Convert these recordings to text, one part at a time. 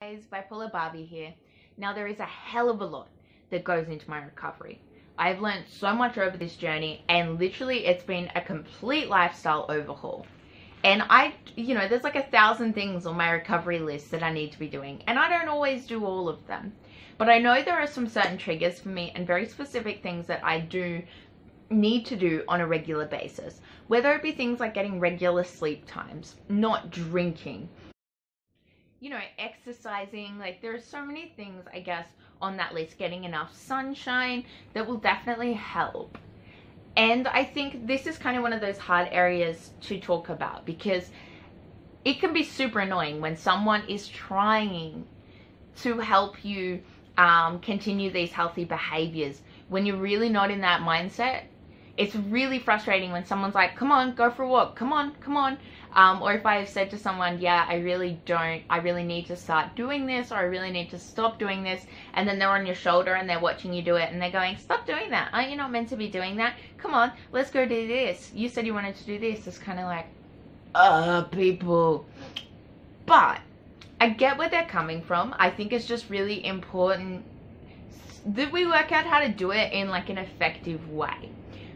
Guys, Bipolar Barbie here. Now there is a hell of a lot that goes into my recovery. I've learned so much over this journey, and literally it's been a complete lifestyle overhaul. And there's like 1,000 things on my recovery list that I need to be doing, and I don't always do all of them. But I know there are some certain triggers for me and very specific things that I do need to do on a regular basis. Whether it be things like getting regular sleep times, not drinking, exercising. Like, there are so many things, I guess, on that list. Getting enough sunshine, that will definitely help. And I think this is kind of one of those hard areas to talk about, because it can be super annoying when someone is trying to help you continue these healthy behaviors when you're really not in that mindset. It's really frustrating when someone's like, come on, go for a walk, come on. Or if I have said to someone, yeah, I really need to start doing this, or I really need to stop doing this, and then they're on your shoulder and they're watching you do it and they're going, stop doing that, aren't you not meant to be doing that? Come on, let's go do this. You said you wanted to do this. It's kind of like, people. But I get where they're coming from. I think it's just really important that we work out how to do it in like an effective way.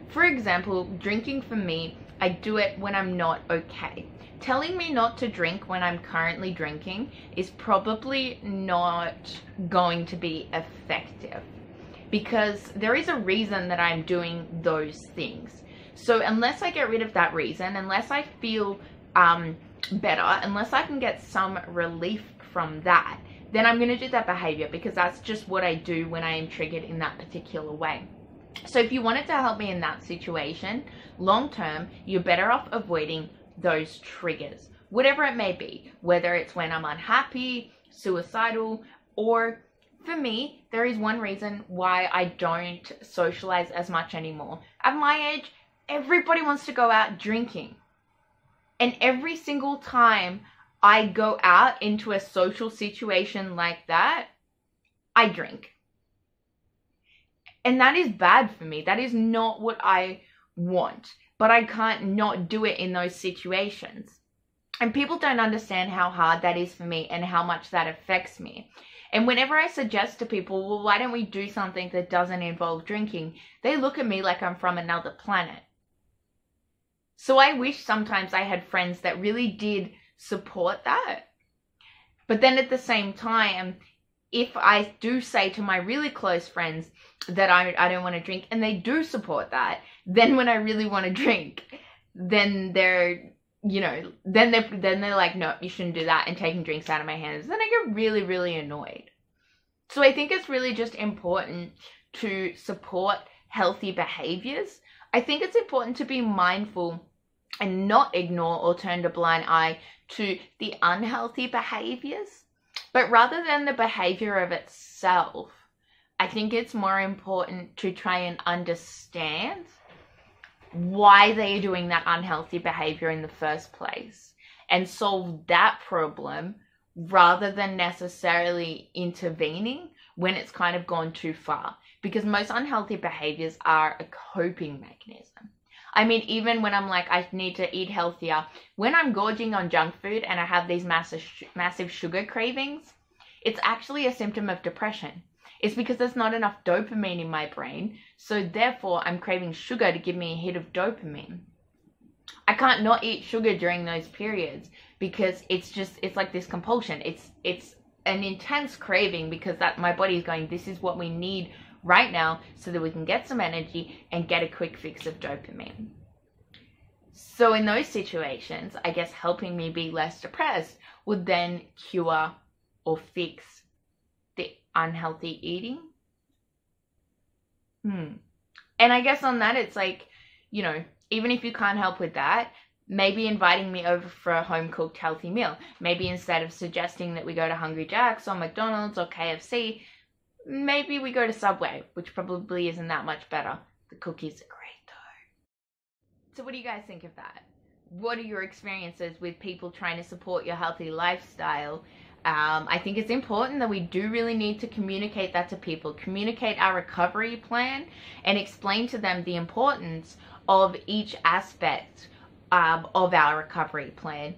For example, drinking for me, I do it when I'm not okay. Telling me not to drink when I'm currently drinking is probably not going to be effective, because there is a reason that I'm doing those things. So unless I get rid of that reason, unless I feel better, unless I can get some relief from that, then I'm going to do that behavior, because that's just what I do when I am triggered in that particular way. So if you wanted to help me in that situation, long term, you're better off avoiding those triggers, whatever it may be, whether it's when I'm unhappy, suicidal, or for me, there is one reason why I don't socialize as much anymore. At my age, everybody wants to go out drinking. And every single time I go out into a social situation like that, I drink. And that is bad for me. That is not what I want. But I can't not do it in those situations. And people don't understand how hard that is for me and how much that affects me. And whenever I suggest to people, well, why don't we do something that doesn't involve drinking? They look at me like I'm from another planet. So I wish sometimes I had friends that really did support that. But then at the same time, if I do say to my really close friends that I don't want to drink, and they do support that, then when I really want to drink, then they're like, no, you shouldn't do that, and taking drinks out of my hands. Then I get really, really annoyed. So I think it's really just important to support healthy behaviors. I think it's important to be mindful and not ignore or turn a blind eye to the unhealthy behaviors. But rather than the behavior of itself, I think it's more important to try and understand why they are doing that unhealthy behavior in the first place and solve that problem, rather than necessarily intervening when it's kind of gone too far. Because most unhealthy behaviors are a coping mechanism. I mean, even when I'm like, I need to eat healthier, when I'm gorging on junk food and I have these massive sugar cravings, it's actually a symptom of depression. It's because there's not enough dopamine in my brain, so therefore I'm craving sugar to give me a hit of dopamine. I can't not eat sugar during those periods, because it's like this compulsion. It's an intense craving, because that my body is going, this is what we need right now so that we can get some energy and get a quick fix of dopamine. So in those situations, I guess helping me be less depressed would then cure or fix the unhealthy eating. And I guess on that, it's like, even if you can't help with that, maybe inviting me over for a home-cooked healthy meal. Maybe instead of suggesting that we go to Hungry Jack's or McDonald's or KFC, maybe we go to Subway, which probably isn't that much better. The cookies are great though. So what do you guys think of that? What are your experiences with people trying to support your healthy lifestyle? I think it's important that we do really need to communicate that to people, communicate our recovery plan, and explain to them the importance of each aspect of our recovery plan,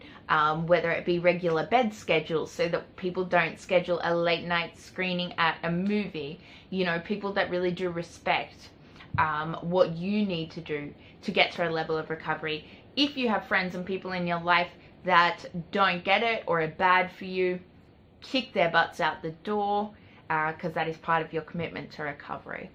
whether it be regular bed schedules so that people don't schedule a late night screening at a movie, you know, people that really do respect what you need to do to get to a level of recovery. If you have friends and people in your life that don't get it or are bad for you, kick their butts out the door, because that is part of your commitment to recovery.